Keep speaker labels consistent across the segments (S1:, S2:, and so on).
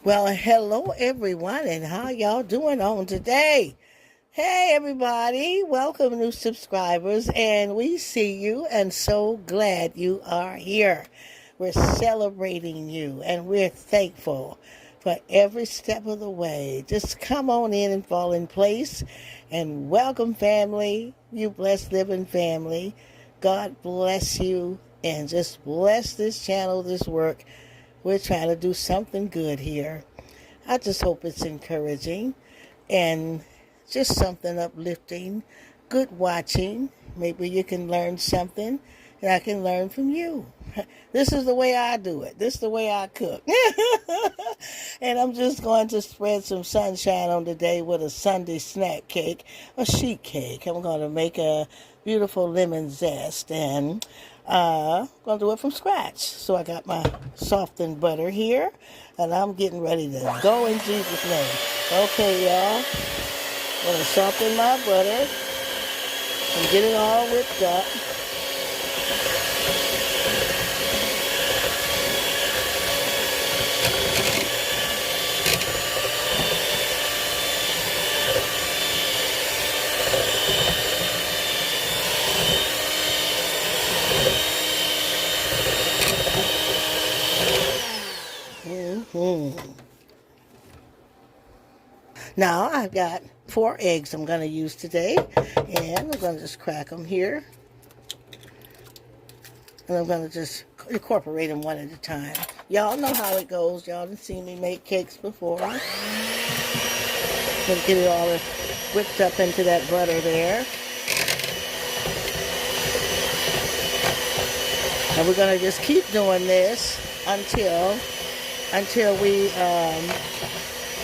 S1: Well, hello everyone, and how y'all doing on today? Hey everybody, welcome new subscribers, and we see you and so glad you are here. We're celebrating you and we're thankful for every step of the way. Just come on in and fall in place and welcome family, you blessed living family. God bless you and just bless this channel, this work. We're trying to do something good here. I just hope it's encouraging and just something uplifting, good watching. Maybe you can learn something and I can learn from you. This is the way I do it. This is the way I cook. And I'm just going to spread some sunshine on today with a Sunday snack cake, a sheet cake. I'm going to make a beautiful lemon zest and I'm going to do it from scratch. So I got my softened butter here and I'm getting ready to go in Jesus' name. Okay, y'all. I'm going to soften my butter and get it all whipped up. Now I've got 4 eggs I'm going to use today, and I'm going to just crack them here. And I'm going to just incorporate them one at a time. Y'all know how it goes. Y'all have seen me make cakes before. I'm going to get it all whipped up into that butter there. And we're going to just keep doing this until we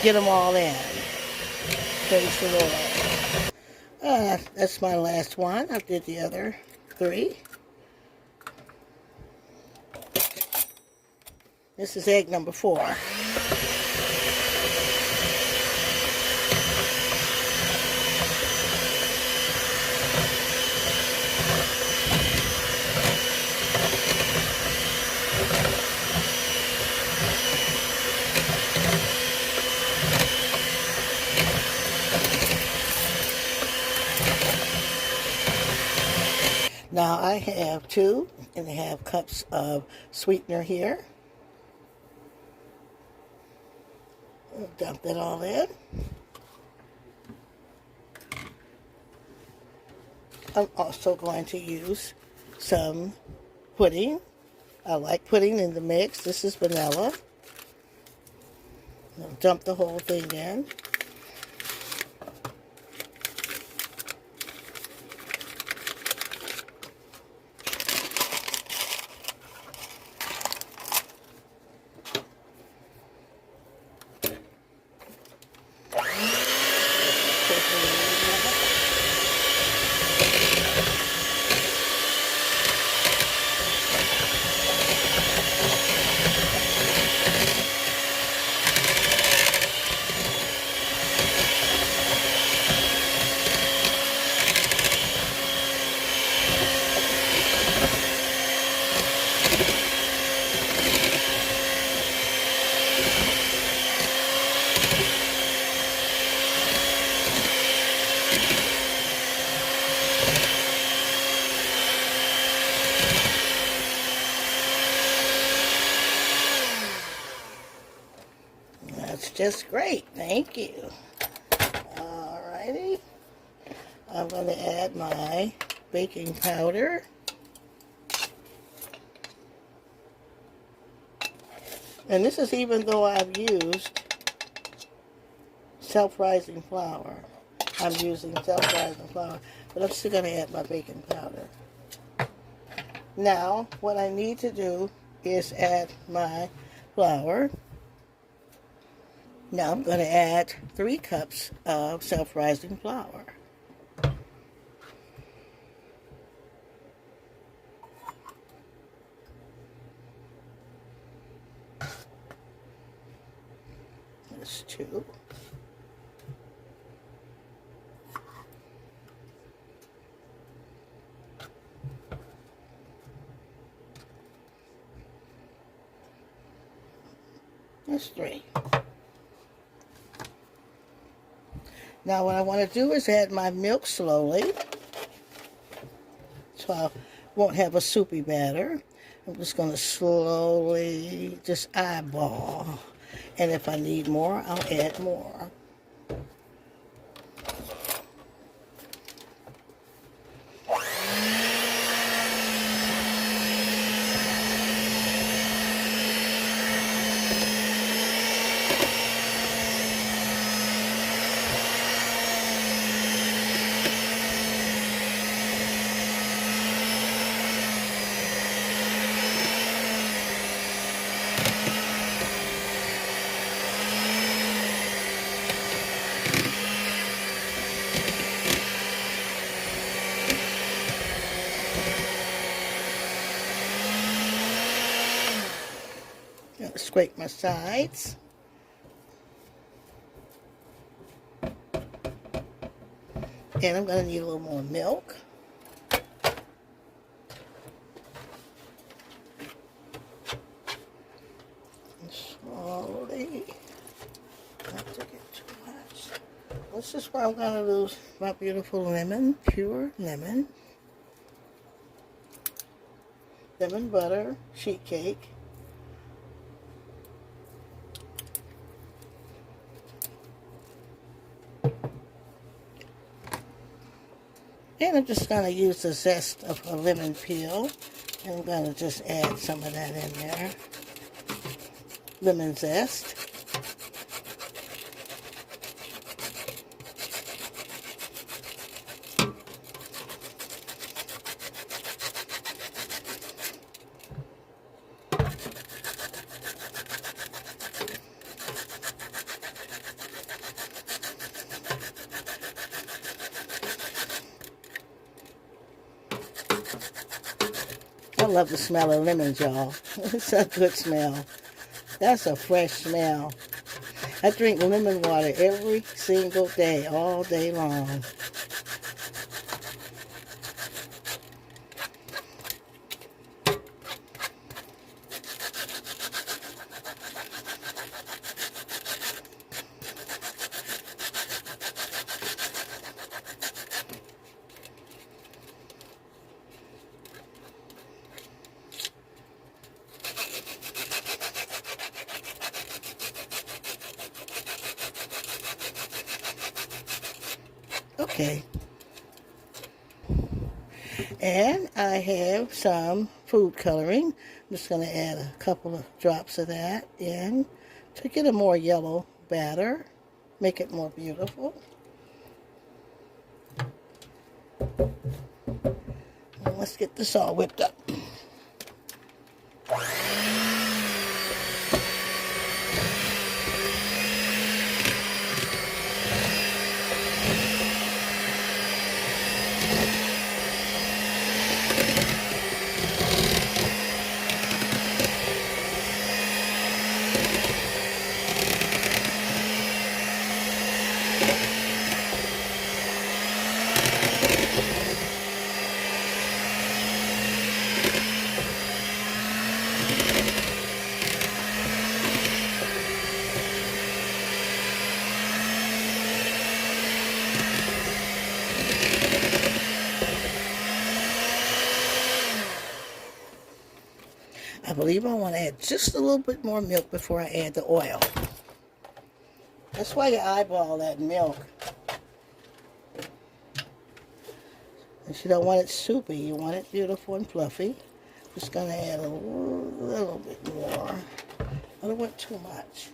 S1: get them all in. Praise the Lord. That's my last one. I did the other 3. This is egg number 4. Now I have 2.5 cups of sweetener here. I'll dump that all in. I'm also going to use some pudding. I like pudding in the mix. This is vanilla. I'll dump the whole thing in. That's just great. Thank you. Alrighty. I'm going to add my baking powder. And this is even though I've used self-rising flour. I'm using self-rising flour, but I'm still going to add my baking powder. Now, what I need to do is add my flour. Now I'm going to add 3 cups of self-rising flour. That's 2. That's 3. Now what I want to do is add my milk slowly, so I won't have a soupy batter. I'm just going to slowly just eyeball. And if I need more, I'll add more. Scrape my sides. And I'm going to need a little more milk. And slowly, not to get too much. This is where I'm going to lose my beautiful lemon, pure lemon. Lemon butter sheet cake. And I'm just going to use the zest of a lemon peel. And I'm going to just add some of that in there. Lemon zest. I love the smell of lemons, y'all. It's a good smell. That's a fresh smell. I drink lemon water every single day, all day long. Okay. And I have some food coloring. I'm just going to add a couple of drops of that in to get a more yellow batter, make it more beautiful. And let's get this all whipped up. I believe I want to add just a little bit more milk before I add the oil. That's why you eyeball that milk. And you don't want it soupy, you want it beautiful and fluffy. Just going to add a little bit more. I don't want too much.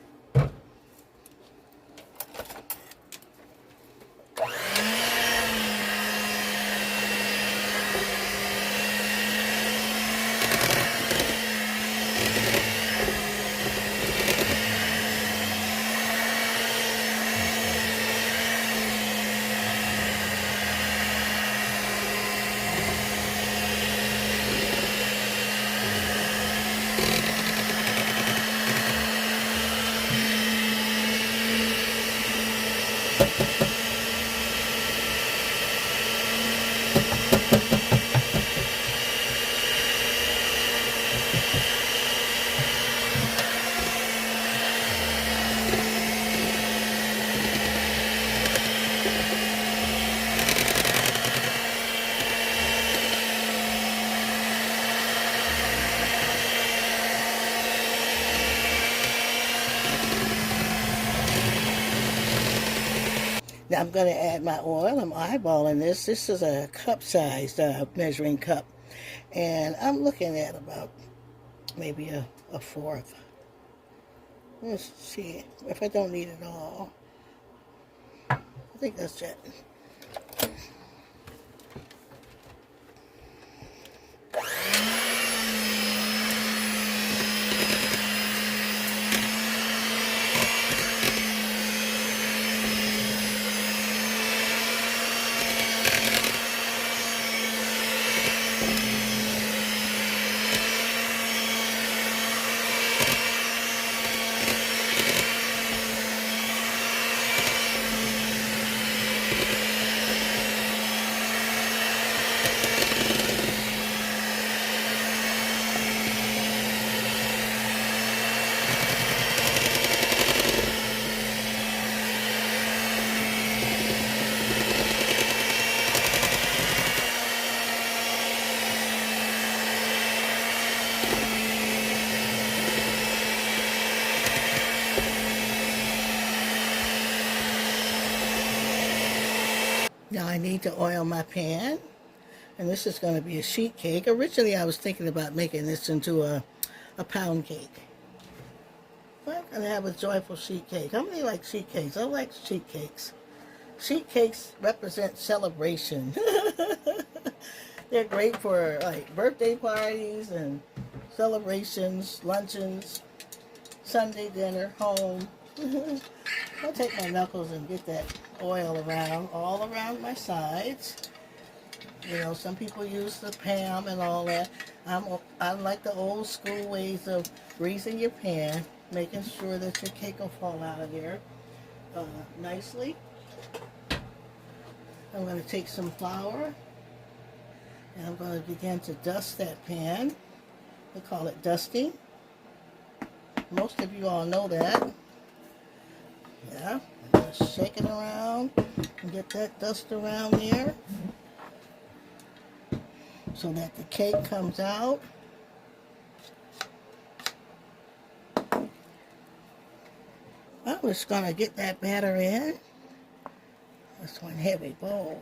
S1: I'm going to add my oil. I'm eyeballing this. This is a cup-sized measuring cup. And I'm looking at about maybe a fourth. Let's see if I don't need it all. I think that's it. Now I need to oil my pan, and this is going to be a sheet cake. Originally I was thinking about making this into a pound cake. But I'm going to have a joyful sheet cake. How many like sheet cakes? I like sheet cakes. Sheet cakes represent celebration. They're great for like birthday parties and celebrations, luncheons, Sunday dinner, home. I'll take my knuckles and get that oil around, all around my sides. You know, some people use the Pam and all that. I like the old school ways of greasing your pan, making sure that your cake will fall out of there nicely. I'm going to take some flour and I'm going to begin to dust that pan. We call it dusting. Most of you all know that. Yeah, I'm going to shake it around and get that dust around there so that the cake comes out. I'm just going to get that batter in. That's one heavy bowl.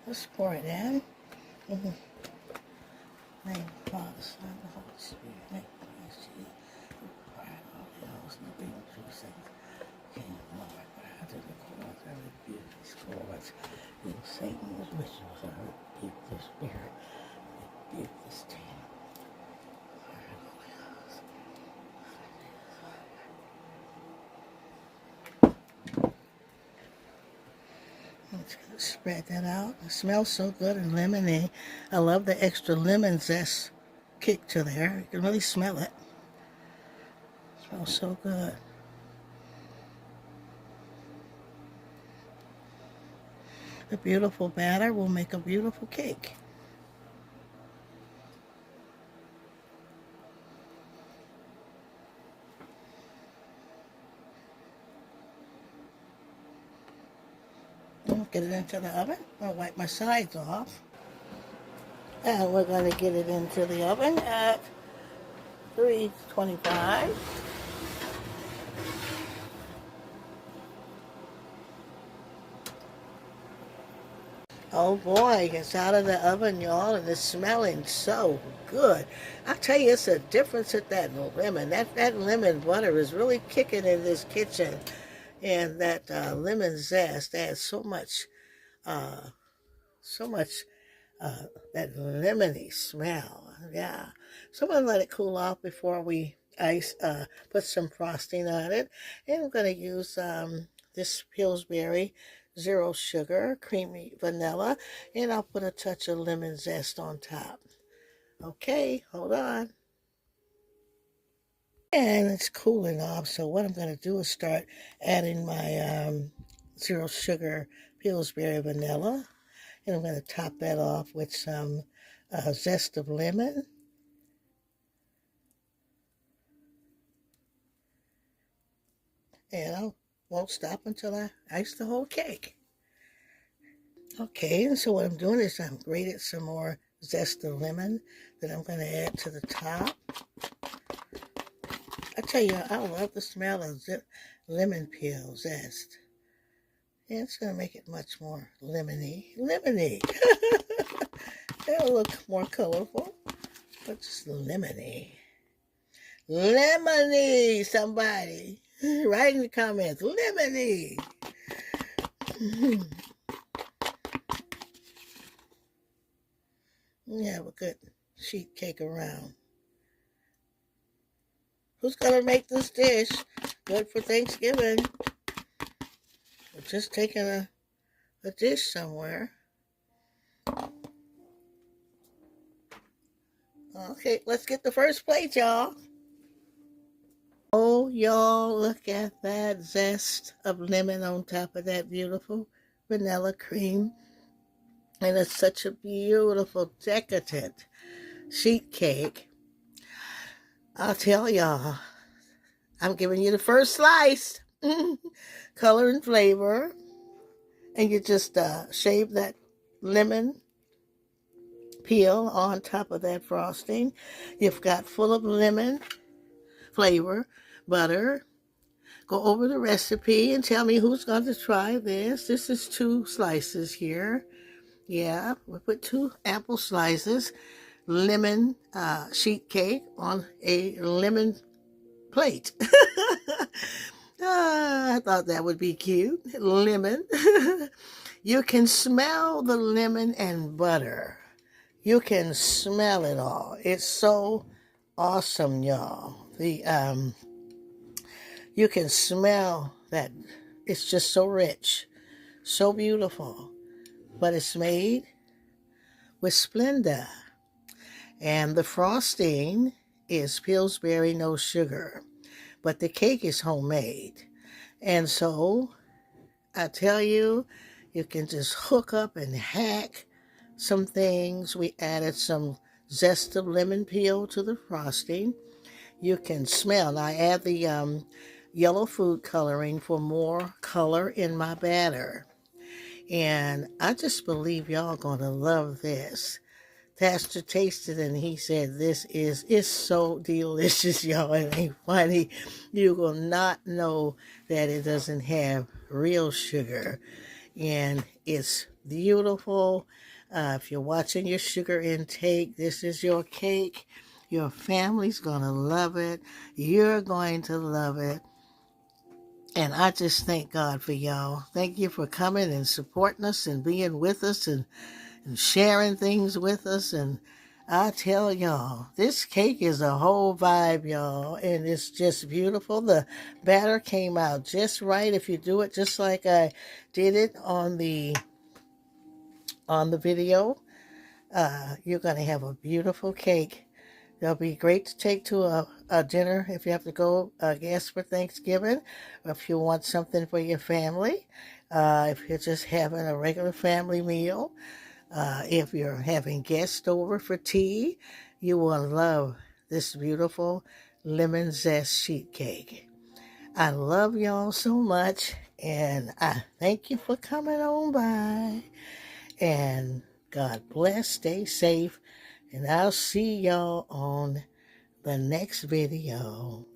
S1: Let's pour it in. Name of the Father, Son, and the Holy Spirit. Name of Christ Jesus. All the hours, no being true saints. King of Lord, but I did the cause. I rebuke these cords. You Satan's rituals. I rebuke the spirit. I rebuke this demon. Let's spread that out. It smells so good and lemony. I love the extra lemon zest kick to there. You can really smell it. It smells so good. The beautiful batter will make a beautiful cake. Get it into the oven. I'll wipe my sides off. And we're going to get it into the oven at 325. Oh boy, it's out of the oven, y'all, and it's smelling so good. I tell you, it's a difference with that lemon. That lemon butter is really kicking in this kitchen. And that lemon zest adds so much that lemony smell. Yeah. So I'm going to let it cool off before we put some frosting on it. And I'm going to use this Pillsbury zero sugar, creamy vanilla, and I'll put a touch of lemon zest on top. Okay, hold on. And it's cooling off, so what I'm going to do is start adding my zero sugar Pillsbury vanilla. And I'm going to top that off with some zest of lemon. And I won't stop until I ice the whole cake. Okay, and so what I'm doing is I'm grated some more zest of lemon that I'm going to add to the top. I tell you, I love the smell of lemon peel zest. Yeah, it's going to make it much more lemony. Lemony. It'll look more colorful, but just lemony. Lemony, somebody. Write in the comments, lemony. You have a good sheet cake around. Who's going to make this dish? Good for Thanksgiving. We're just taking a dish somewhere. Okay, let's get the first plate, y'all. Oh, y'all, look at that zest of lemon on top of that beautiful vanilla cream. And it's such a beautiful, decadent sheet cake. I'll tell y'all, I'm giving you the first slice. Color and flavor. And you just shave that lemon peel on top of that frosting. You've got full of lemon flavor, butter. Go over the recipe and tell me who's going to try this. This is 2 slices here. Yeah, we put 2 apple slices, lemon sheet cake on a lemon plate. I thought that would be cute. Lemon. You can smell the lemon and butter. You can smell it all. It's so awesome, y'all. You can smell that. It's just so rich, so beautiful. But it's made with Splenda. And the frosting is Pillsbury, no sugar. But the cake is homemade. And so, I tell you, you can just hook up and hack some things. We added some zest of lemon peel to the frosting. You can smell. Now, I add the yellow food coloring for more color in my batter. And I just believe y'all going to love this. Pastor tasted and he said, it's so delicious, y'all. It ain't funny. You will not know that it doesn't have real sugar. And it's beautiful. If you're watching your sugar intake, this is your cake. Your family's going to love it. You're going to love it. And I just thank God for y'all. Thank you for coming and supporting us and being with us and sharing things with us. And I tell y'all, this cake is a whole vibe, y'all, and it's just beautiful. The batter came out just right. If you do it just like I did it on the video, you're going to have a beautiful cake. They'll be great to take to a dinner if you have to go guest for Thanksgiving, or if you want something for your family, if you're just having a regular family meal. If you're having guests over for tea, you will love this beautiful lemon zest sheet cake. I love y'all so much, and I thank you for coming on by. And God bless, stay safe, and I'll see y'all on the next video.